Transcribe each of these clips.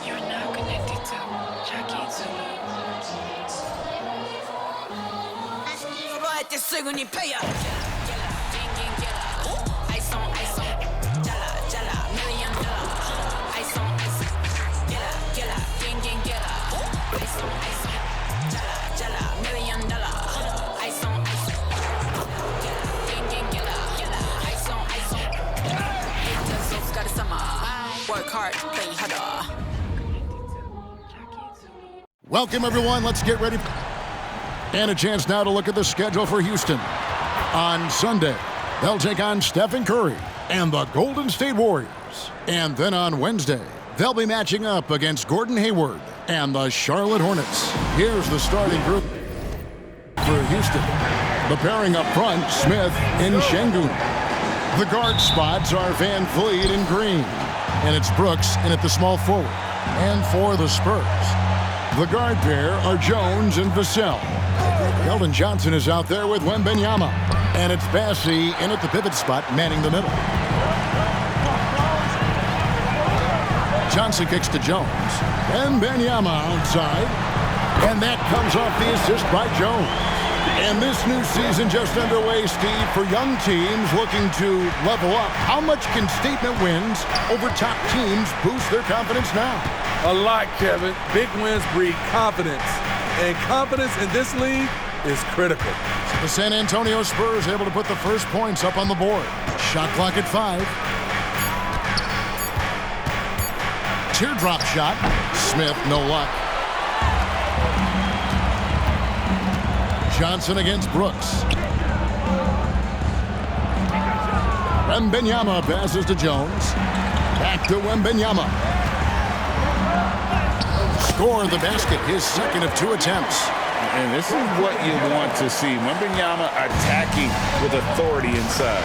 You're now connected to Jackie Zulu. Work hard, play harder. Welcome, everyone. Let's get ready. And a chance now to look at the schedule for Houston. On Sunday, they'll take on Stephen Curry and the Golden State Warriors. And then on Wednesday, they'll be matching up against Gordon Hayward and the Charlotte Hornets. Here's the starting group for Houston. The pairing up front, Smith and Şengün. The guard spots are Van Vliet and Green. And it's Brooks in at the small forward. And for the Spurs, the guard pair are Jones and Vassell. Keldon Johnson is out there with Wembanyama. And it's Bassey in at the pivot spot, manning the middle. Johnson kicks to Jones. Wembanyama outside. And that comes off the assist by Jones. And this new season just underway, Steve, for young teams looking to level up. How much can statement wins over top teams boost their confidence now? A lot, Kevin. Big wins breed confidence. And confidence in this league is critical. The San Antonio Spurs able to put the first points up on the board. Shot clock at 5. Teardrop shot. Smith, no luck. Johnson against Brooks. Wembanyama passes to Jones. Back to Wembanyama. Score the basket, his second of 2 attempts. And this is what you want to see. Wembanyama attacking with authority inside.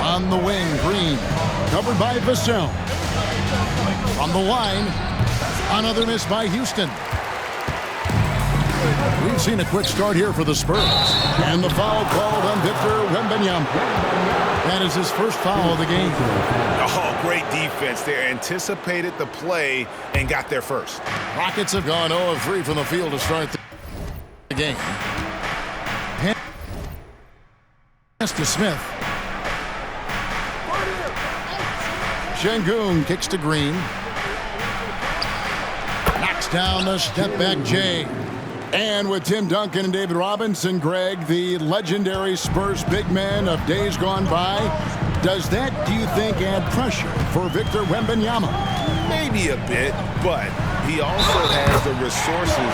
On the wing, Green. Covered by Vassell. On the line, another miss by Houston. We've seen a quick start here for the Spurs. And the foul called on Victor Wembanyama. That is his first foul of the game. Oh, great defense there. Anticipated the play and got there first. Rockets have gone 0 of 3 from the field to start the game. Pass to Smith. Şengün kicks to Green. Knocks down the step-back Jay. And with Tim Duncan and David Robinson, Greg, the legendary Spurs big men of days gone by, does that, do you think, add pressure for Victor Wembanyama? Maybe a bit, but he also has the resources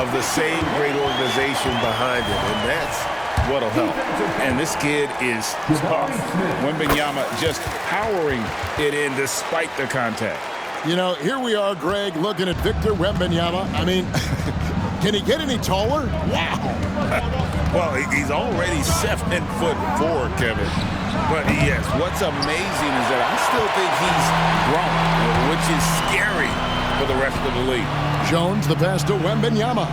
of the same great organization behind him, and that's what'll help. And this kid is tough. Wembanyama just powering it in despite the contact. You know, here we are, Greg, looking at Victor Wembanyama. I mean, can he get any taller? Wow. Well, he's already 7'4", Kevin. But yes, what's amazing is that I still think he's grown, which is scary for the rest of the league. Jones, the pass to Wembanyama.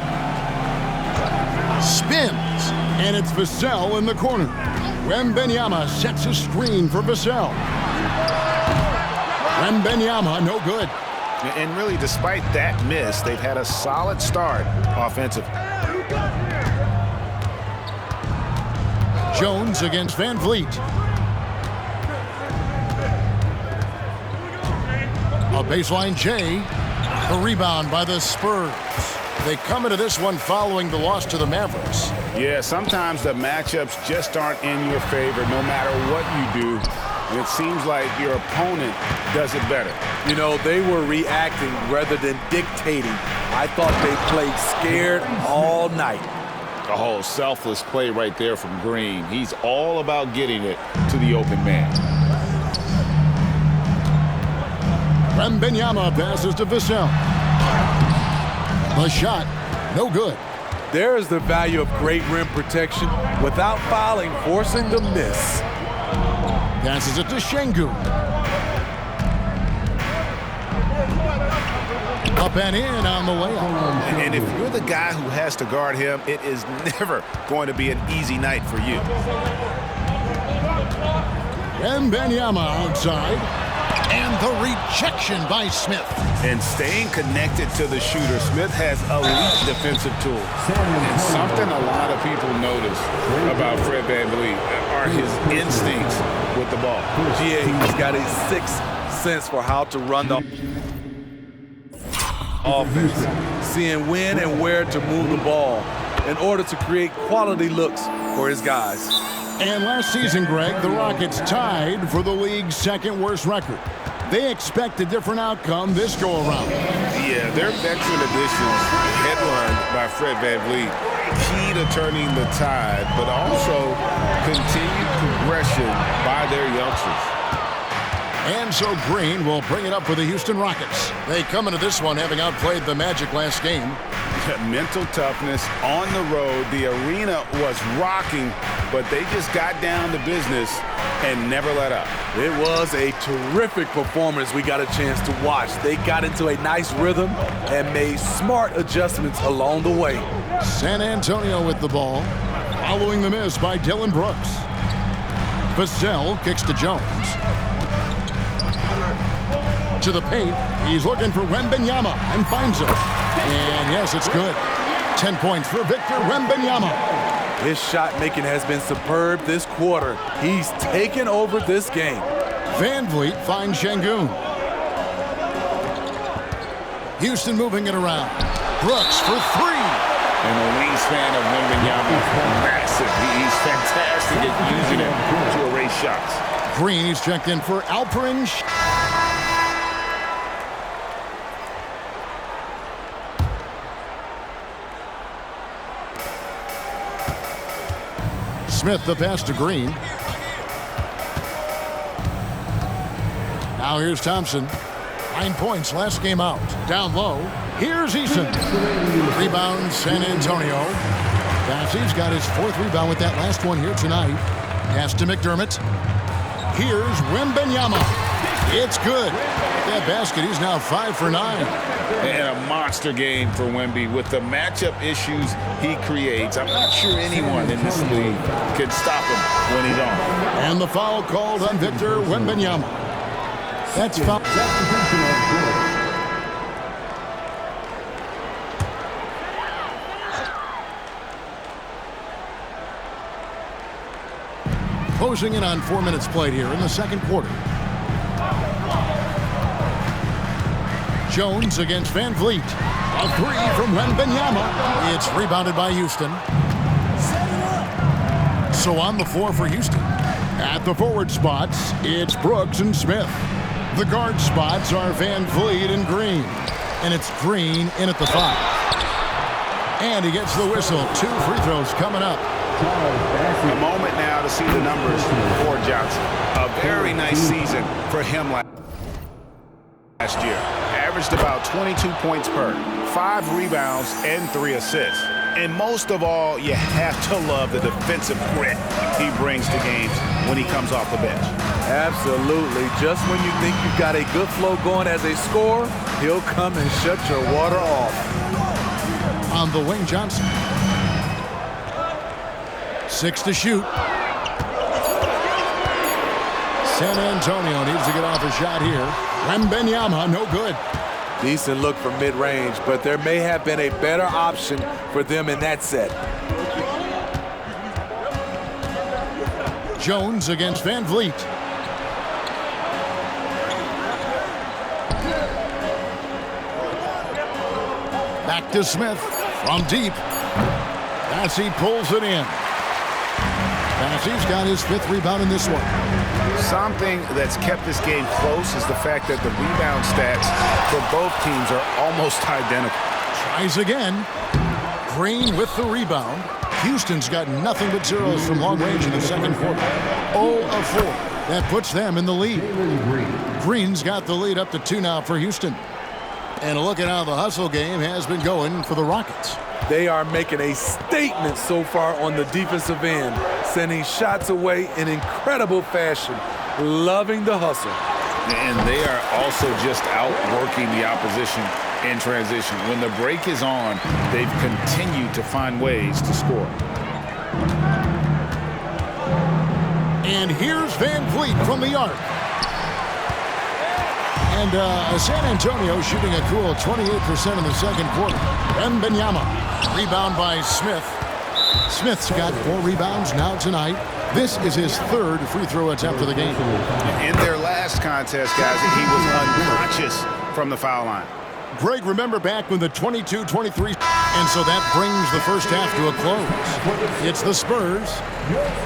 Spins, and it's Vassell in the corner. Wembanyama sets a screen for Vassell. Wembanyama, no good. And really, despite that miss, they've had a solid start offensively. Jones against Van Vliet. A baseline J. A rebound by the Spurs. They come into this one following the loss to the Mavericks. Yeah, sometimes the matchups just aren't in your favor no matter what you do. And it seems like your opponent does it better. You know, they were reacting rather than dictating. I thought they played scared all night. A whole selfless play right there from Green. He's all about getting it to the open man. Wembanyama passes to Vassell. The shot, no good. There is the value of great rim protection without fouling, forcing the miss. Passes it to Şengün. Up and in on the layup. And if you're the guy who has to guard him, it is never going to be an easy night for you. Wembanyama outside. And the rejection by Smith. And staying connected to the shooter, Smith has elite defensive tools. And something a lot of people notice about Fred VanVleet are his instincts with the ball. GA, he's got a sixth sense for how to run the offense, seeing when and where to move the ball in order to create quality looks for his guys. And last season, Greg, the Rockets tied for the league's second worst record. They expect a different outcome this go-around. Yeah, their veteran additions, headlined by Fred VanVleet, key to turning the tide, but also continued progression by their youngsters. And so Green will bring it up for the Houston Rockets. They come into this one having outplayed the Magic last game. Mental toughness on the road. The arena was rocking, but they just got down to business and never let up. It was a terrific performance we got a chance to watch. They got into a nice rhythm and made smart adjustments along the way. San Antonio with the ball, following the miss by Dylan Brooks. Vassell kicks to Jones. To the paint, he's looking for Wembanyama and finds him. And yes, it's good. 10 points for Victor Wembanyama. His shot making has been superb this quarter. He's taken over this game. VanVleet finds Şengün. Houston moving it around. Brooks for three. And the wingspan of Wembanyama is massive. He's fantastic at using it to erase shots. Green is checked in for Alperen. Smith the pass to Green. Now here's Thompson. 9 points last game out. Down low. Here's Eason. Rebound San Antonio. Bassey's got his fourth rebound with that last one here tonight. Pass to McDermott. Here's Wembanyama. It's good. That basket, he's now 5 for 9. And a monster game for Wemby with the matchup issues he creates. I'm not sure anyone in this league can stop him when he's on. And the foul called on Victor Wembanyama. That's foul. Closing in on 4 minutes played here in the second quarter. Jones against VanVleet. A three from Wembanyama. It's rebounded by Houston. So on the floor for Houston. At the forward spots, it's Brooks and Smith. The guard spots are VanVleet and Green. And it's Green in at the 5. And he gets the whistle. 2 free throws coming up. A moment now to see the numbers for Johnson. A very nice season for him last year. Averaged about 22 points per, 5 rebounds, and 3 assists. And most of all, you have to love the defensive grit he brings to games when he comes off the bench. Absolutely. Just when you think you've got a good flow going as a scorer, he'll come and shut your water off. On the wing, Johnson. 6 to shoot. San Antonio needs to get off a shot here. Wembanyama, no good. Decent look from mid-range, but there may have been a better option for them in that set. Jones against VanVleet. Back to Smith from deep. Bassey pulls it in. Bassey's got his 5th rebound in this one. Something that's kept this game close is the fact that the rebound stats for both teams are almost identical. Tries again. Green with the rebound. Houston's got nothing but zeros from long range in the second quarter. 0 of 4. That puts them in the lead. Green's got the lead up to 2 now for Houston. And a look at how the hustle game has been going for the Rockets. They are making a statement so far on the defensive end, sending shots away in incredible fashion, loving the hustle. And they are also just outworking the opposition in transition. When the break is on, they've continued to find ways to score. And here's Van Vliet from the arc. And San Antonio shooting a cool 28% in the second quarter. Wembanyama. Rebound by Smith. Smith's got 4 rebounds now tonight. This is his 3rd free throw attempt of the game. In their last contest, guys, he was unconscious from the foul line. Greg, remember back when the 22-23, and so that brings the first half to a close. It's the Spurs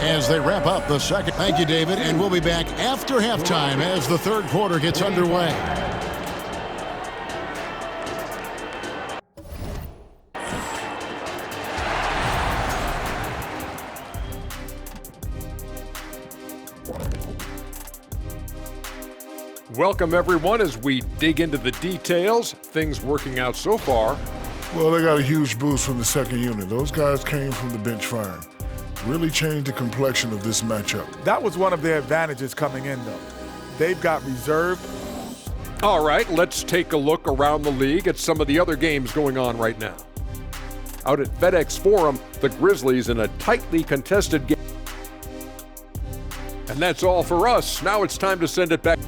as they wrap up the second. Thank you, David, and we'll be back after halftime as the third quarter gets underway. Welcome, everyone, as we dig into the details. Things working out so far. Well, they got a huge boost from the second unit. Those guys came from the bench firing. Really changed the complexion of this matchup. That was one of their advantages coming in, though. They've got reserve. All right, let's take a look around the league at some of the other games going on right now. Out at FedEx Forum, the Grizzlies in a tightly contested game. And that's all for us. Now it's time to send it back.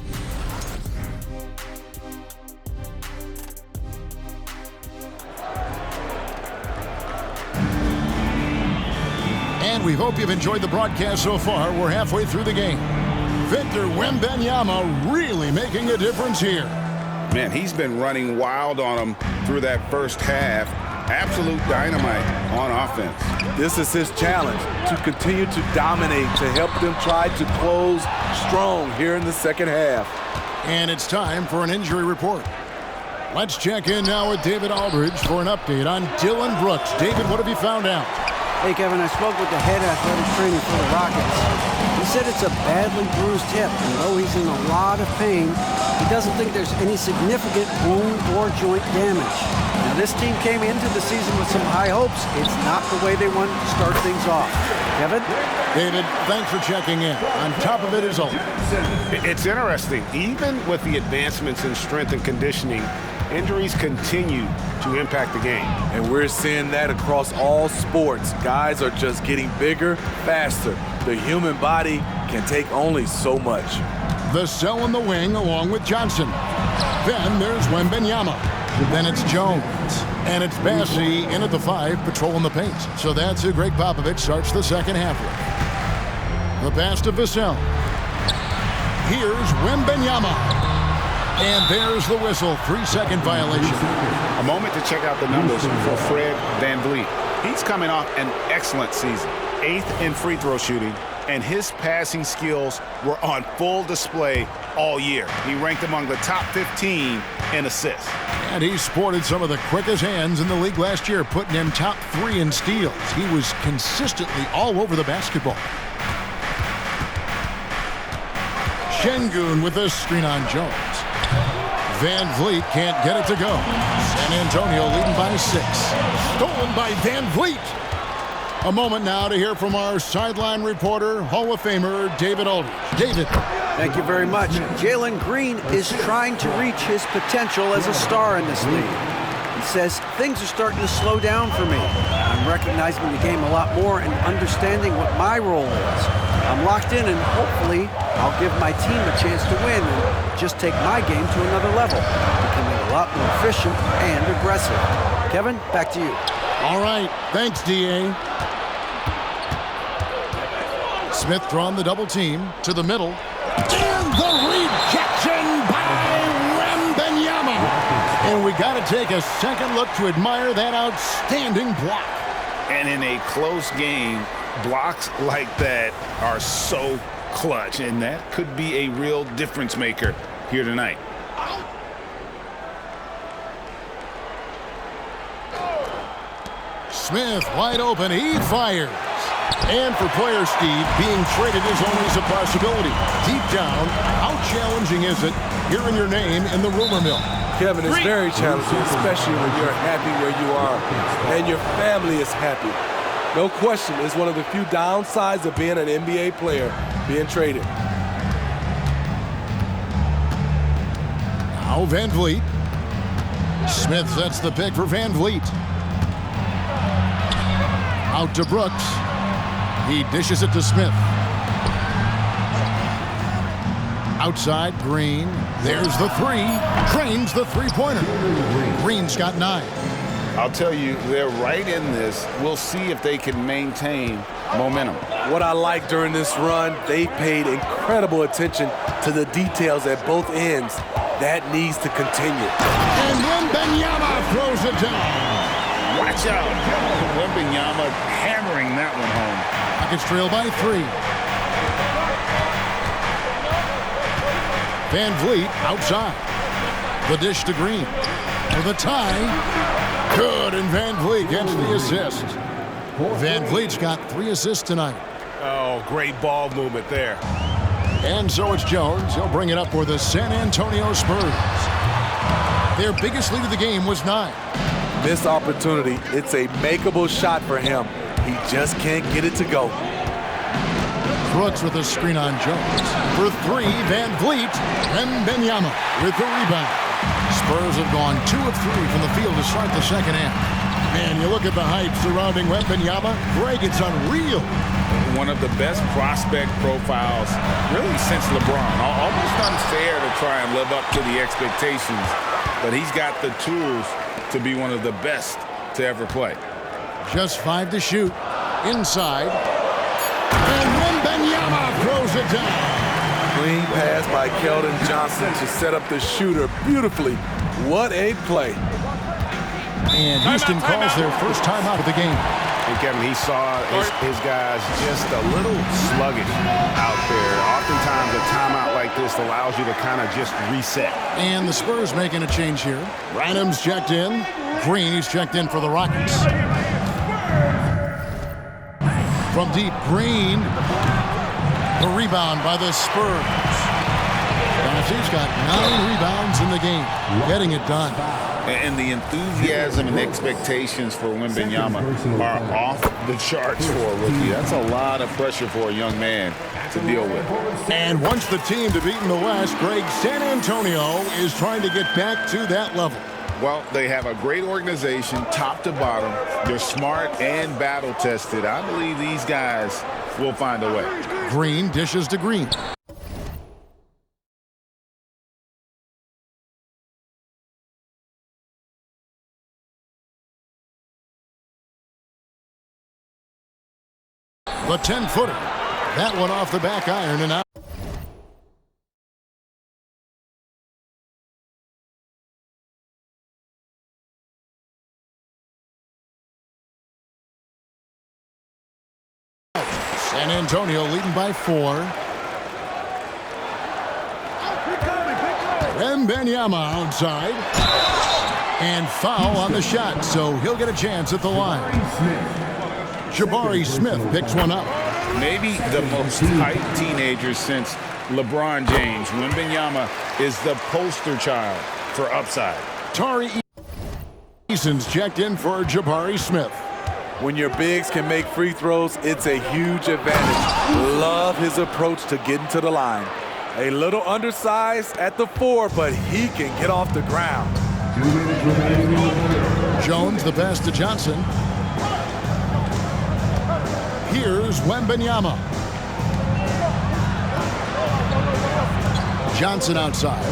And we hope you've enjoyed the broadcast so far. We're halfway through the game. Victor Wembanyama really making a difference here. Man, he's been running wild on them through that first half. Absolute dynamite on offense. This is his challenge, to continue to dominate, to help them try to close strong here in the second half. And it's time for an injury report. Let's check in now with David Aldridge for an update on Dylan Brooks. David, what have you found out? Hey, Kevin, I spoke with the head athletic trainer for the Rockets. He said it's a badly bruised hip, and though he's in a lot of pain, he doesn't think there's any significant bone or joint damage. Now, this team came into the season with some high hopes. It's not the way they wanted to start things off. Kevin? David, thanks for checking in. On top of it is all. It's interesting. Even with the advancements in strength and conditioning, injuries continue to impact the game. And we're seeing that across all sports. Guys are just getting bigger, faster. The human body can take only so much. The cell in the wing along with Johnson. Then there's Wembanyama. Then it's Jones. And it's Bassey in at the 5, patrolling the paint. So that's who Greg Popovich starts the second half with. The pass to Vassell. Here's Wembanyama. And there's the whistle, 3-second violation. A moment to check out the numbers for Fred VanVleet. He's coming off an excellent season. 8th in free throw shooting, and his passing skills were on full display all year. He ranked among the top 15 in assists. And he sported some of the quickest hands in the league last year, putting him top 3 in steals. He was consistently all over the basketball. Şengün with a screen on Jones. Van Vliet can't get it to go. San Antonio leading by 6. Stolen by Van Vliet. A moment now to hear from our sideline reporter, Hall of Famer David Aldridge. David. Thank you very much. Jalen Green is trying to reach his potential as a star in this league. He says, things are starting to slow down for me. I'm recognizing the game a lot more and understanding what my role is. I'm locked in, and hopefully I'll give my team a chance to win and just take my game to another level, becoming a lot more efficient and aggressive. Kevin, back to you. All right. Thanks, D.A. Smith drawn the double team to the middle. And the rejection by Wembanyama. And we got to take a second look to admire that outstanding block. And in a close game, blocks like that are so clutch, and that could be a real difference maker here tonight. Smith wide open, he fires. And for player Steve, being traded is always a possibility. Deep down, how challenging is it hearing your name in the rumor mill? Kevin, it's very challenging, especially when you're happy where you are and your family is happy. No question, it's one of the few downsides of being an NBA player, being traded. Now Van Vliet. Smith sets the pick for Van Vliet. Out to Brooks. He dishes it to Smith. Outside, Green. There's the three. Drains the three-pointer. Green's got 9. I'll tell you, they're right in this. We'll see if they can maintain momentum. What I like during this run, they paid incredible attention to the details at both ends. That needs to continue. And Wembanyama throws it down. Watch out. Wembanyama hammering that one home. Rockets trail by 3. Van Vliet outside. The dish to Green. For the tie. Good, and Van Vliet gets the assist. Van Vliet's got 3 assists tonight. Oh, great ball movement there. And so it's Jones. He'll bring it up for the San Antonio Spurs. Their biggest lead of the game was 9. This opportunity, it's a makeable shot for him. He just can't get it to go. Brooks with a screen on Jones. For 3, Van Vliet. Wembanyama with the rebound. Spurs have gone 2 of 3 from the field to start the second half. Man, you look at the hype surrounding Wembanyama. Greg, it's unreal. One of the best prospect profiles really since LeBron. Almost unfair to try and live up to the expectations, but he's got the tools to be one of the best to ever play. Just 5 to shoot. Inside. And Wembanyama throws it down. Clean pass by Keldon Johnson to set up the shooter beautifully. What a play. And Houston calls their first timeout of the game. And Kevin, he saw his guys just a little sluggish out there. Oftentimes a timeout like this allows you to kind of just reset. And the Spurs making a change here. Branham's checked in. Green, he's checked in for the Rockets. From deep, Green. The rebound by the Spurs. He's got 9 rebounds in the game. Getting it done. And the enthusiasm and expectations for Wembanyama are off the charts for a rookie. That's a lot of pressure for a young man to deal with. And once the team to beat in the West, Greg, San Antonio is trying to get back to that level. Well, they have a great organization, top to bottom. They're smart and battle-tested. I believe these guys will find a way. Green dishes to Green. The 10-footer. That one off the back iron and out. San Antonio leading by 4. Wembanyama outside. And foul on the shot, so he'll get a chance at the line. Jabari Smith picks one up. Maybe the most hyped teenager since LeBron James. Wembanyama is the poster child for upside. Tari Eason's checked in for Jabari Smith. When your bigs can make free throws, it's a huge advantage. Love his approach to getting to the line. A little undersized at the 4, but he can get off the ground. Jones the pass to Johnson. Here's Wembanyama. Johnson outside.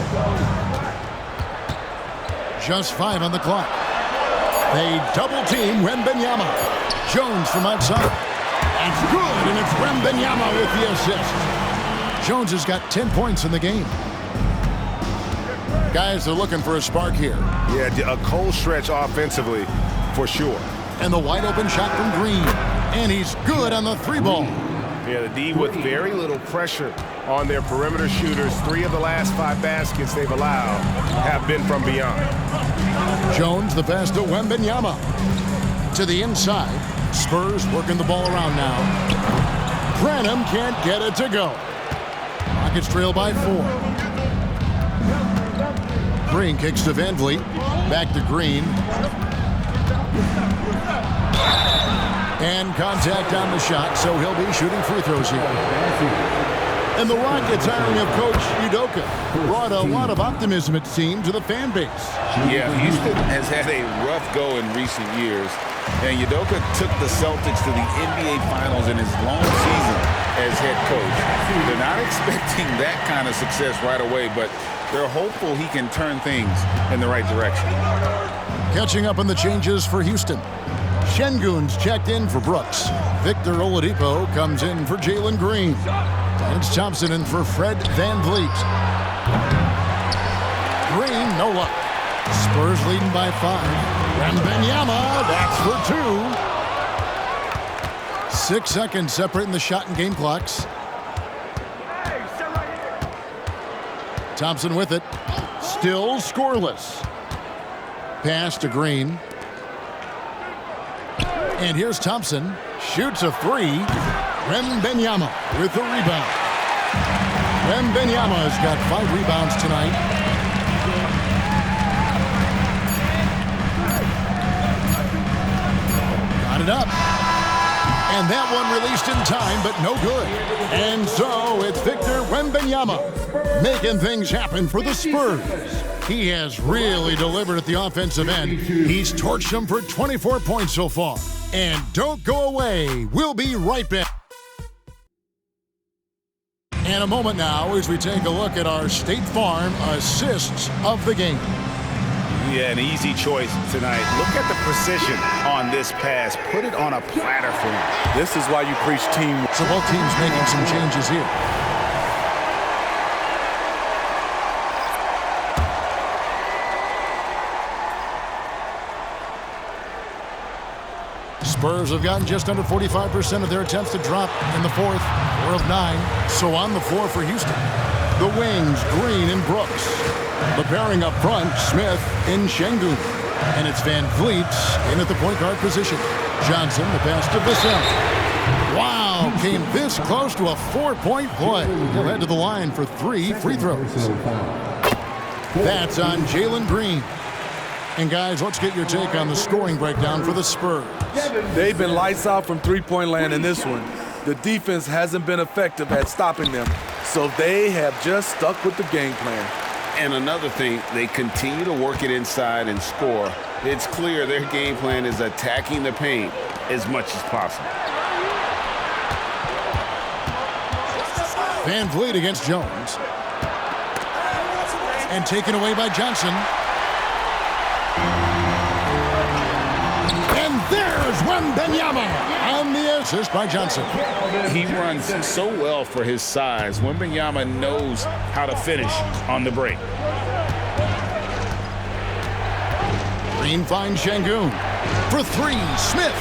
Just 5 on the clock. They double team Wembanyama. Jones from outside. It's good, and it's Wembanyama with the assist. Jones has got 10 points in the game. Guys are looking for a spark here. Yeah, a cold stretch offensively for sure. And the wide open shot from Green. And he's good on the 3-ball. Yeah, the D with very little pressure on their perimeter shooters. 3 of the last 5 baskets they've allowed have been from beyond. Jones the pass to Wembanyama. To the inside. Spurs working the ball around now. Branham can't get it to go. Rockets trail by 4. Green kicks to Van Vliet. Back to Green. And contact on the shot, so he'll be shooting free throws here. And the Rockets hiring of Coach Udoka brought a lot of optimism, it seemed, to the fan base. Yeah, Houston has had a rough go in recent years, and Udoka took the Celtics to the NBA Finals in his long season as head coach. They're not expecting that kind of success right away, but they're hopeful he can turn things in the right direction. Catching up on the changes for Houston. Şengün's checked in for Brooks. Victor Oladipo comes in for Jalen Green. It's Thompson in for Fred VanVleet. Green, no luck. Spurs leading by 5. Wembanyama, that's for 2. 6 seconds separating the shot and game clocks. Thompson with it. Still scoreless. Pass to Green. And here's Thompson. Shoots a 3. Wembanyama with the rebound. Wembanyama has got 5 rebounds tonight. Got it up. And that one released in time, but no good. And so it's Victor Wembanyama making things happen for the Spurs. He has really delivered at the offensive end. He's torched them for 24 points so far. And don't go away. We'll be right back. And a moment now as we take a look at our State Farm assists of the game. Yeah, an easy choice tonight. Look at the precision on this pass. Put it on a platter for him. This is why you preach teamwork. So both teams making some changes here. Spurs have gotten just under 45% of their attempts to drop in the fourth. 4 of 9. So on the floor for Houston. The wings, Green and Brooks. The pairing up front, Smith and Şengün. And it's VanVleet in at the point guard position. Johnson, the pass to Vassell. Wow, came this close to a 4-point play. He'll head to the line for 3 free throws. That's on Jalen Green. And guys, let's get your take on the scoring breakdown for the Spurs. They've been lights out from three-point land in this one. The defense hasn't been effective at stopping them, so they have just stuck with the game plan. And another thing, they continue to work it inside and score. It's clear their game plan is attacking the paint as much as possible. VanVleet against Jones. And taken away by Johnson. And there's Wembanyama on the assist by Johnson. He runs so well for his size. Wembanyama knows how to finish on the break. Green finds Şengün. For 3, Smith.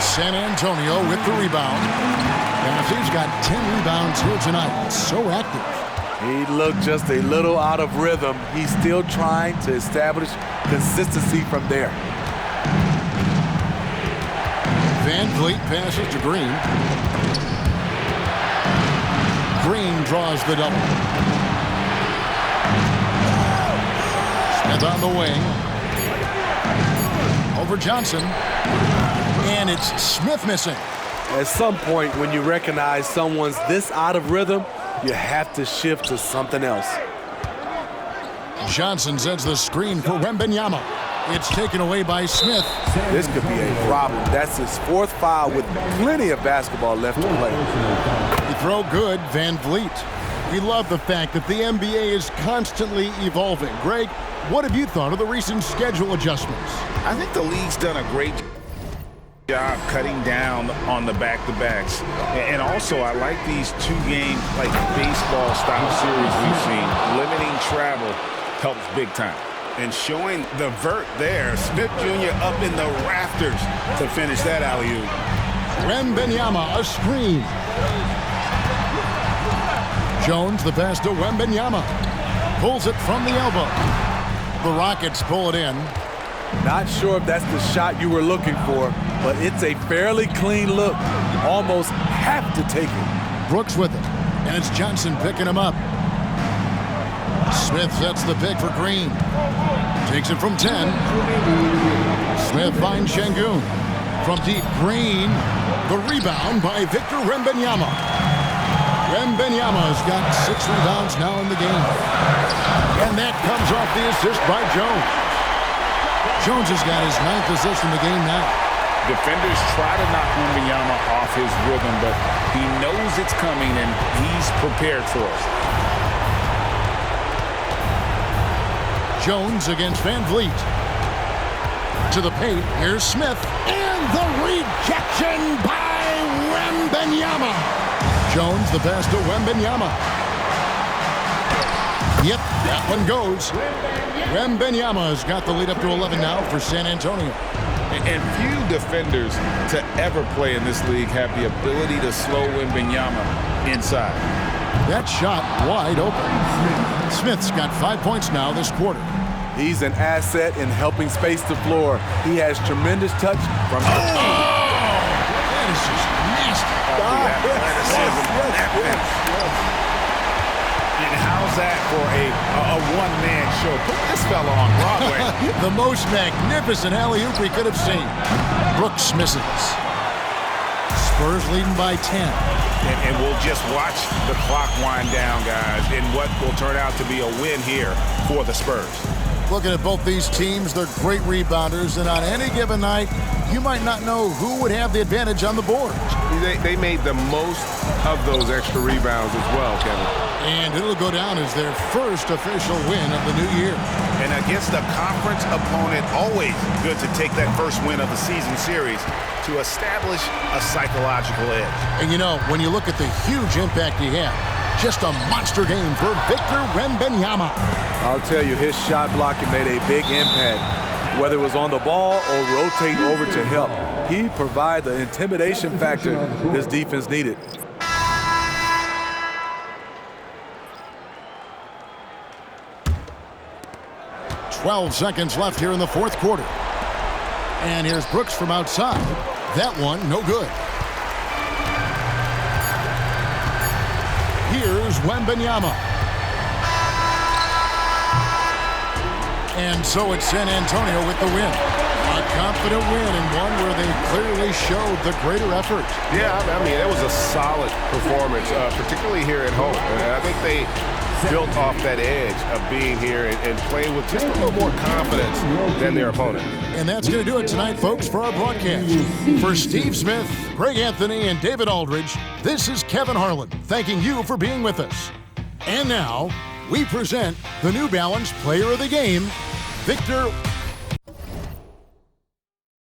San Antonio with the rebound. He's got 10 rebounds here tonight. So active. He looked just a little out of rhythm. He's still trying to establish consistency from there. VanVleet passes to Green. Green draws the double. Smith on the wing. Over Johnson. And it's Smith missing. At some point, when you recognize someone's this out of rhythm, you have to shift to something else. Johnson sends the screen for Wembanyama. It's taken away by Smith. This could be a problem. That's his 4th foul with plenty of basketball left to play. You throw good, VanVleet. We love the fact that the NBA is constantly evolving. Greg, what have you thought of the recent schedule adjustments? I think the league's done a great job cutting down on the back-to-backs. And also, I like these 2-game, like baseball style series we've seen. Limiting travel helps big time. And showing the vert there, Smith Jr. up in the rafters to finish that alley-oop. Wembanyama, a screen. Jones, the pass to Wembanyama. Pulls it from the elbow. The Rockets pull it in. Not sure if that's the shot you were looking for, but it's a fairly clean look. Almost have to take it. Brooks with it, and it's Johnson picking him up. Smith sets the pick for Green. Takes it from 10. Smith finds Şengün. From deep, Green. The rebound by Victor Wembanyama. Wembanyama's got 6 rebounds now in the game. And that comes off the assist by Jones. Jones has got his 9th assist in the game now. Defenders try to knock Wembanyama off his rhythm, but he knows it's coming, and he's prepared for it. Jones against Van Vliet. To the paint, here's Smith. And the rejection by Wembanyama. Jones, the pass to Wembanyama. Yep, that one goes. Wembanyama has got the lead up to 11 now for San Antonio. And few defenders to ever play in this league have the ability to slow Wembanyama inside. That shot wide open. Smith's got 5 points now this quarter. He's an asset in helping space the floor. He has tremendous touch from... That is just nasty. And how's that for a one-man show? Put this fella on Broadway. The most magnificent alley-oop we could have seen. Brooks misses. Spurs leading by 10. And we'll just watch the clock wind down, guys, in what will turn out to be a win here for the Spurs. Looking at both these teams, they're great rebounders, and on any given night, you might not know who would have the advantage on the board. They made the most of those extra rebounds as well, Kevin. And it'll go down as their first official win of the new year. And against a conference opponent, always good to take that first win of the season series to establish a psychological edge. And you know, when you look at the huge impact he had, just a monster game for Victor Wembanyama. I'll tell you, his shot blocking made a big impact. Whether it was on the ball or rotating over to help, he provided the intimidation factor his defense needed. "12 seconds left here in the fourth quarter. And here's Brooks from outside. That one, no good. Here's Wembanyama. And so it's San Antonio with the win. A confident win and one where they clearly showed the greater effort. Yeah, I mean, it was a solid performance, particularly here at home. And I think they built off that edge of being here and playing with just a little more confidence than their opponent. And that's going to do it tonight, folks, for our broadcast. For Steve Smith, Greg Anthony, and David Aldridge, this is Kevin Harlan, thanking you for being with us. And now, we present the New Balance Player of the Game, Victor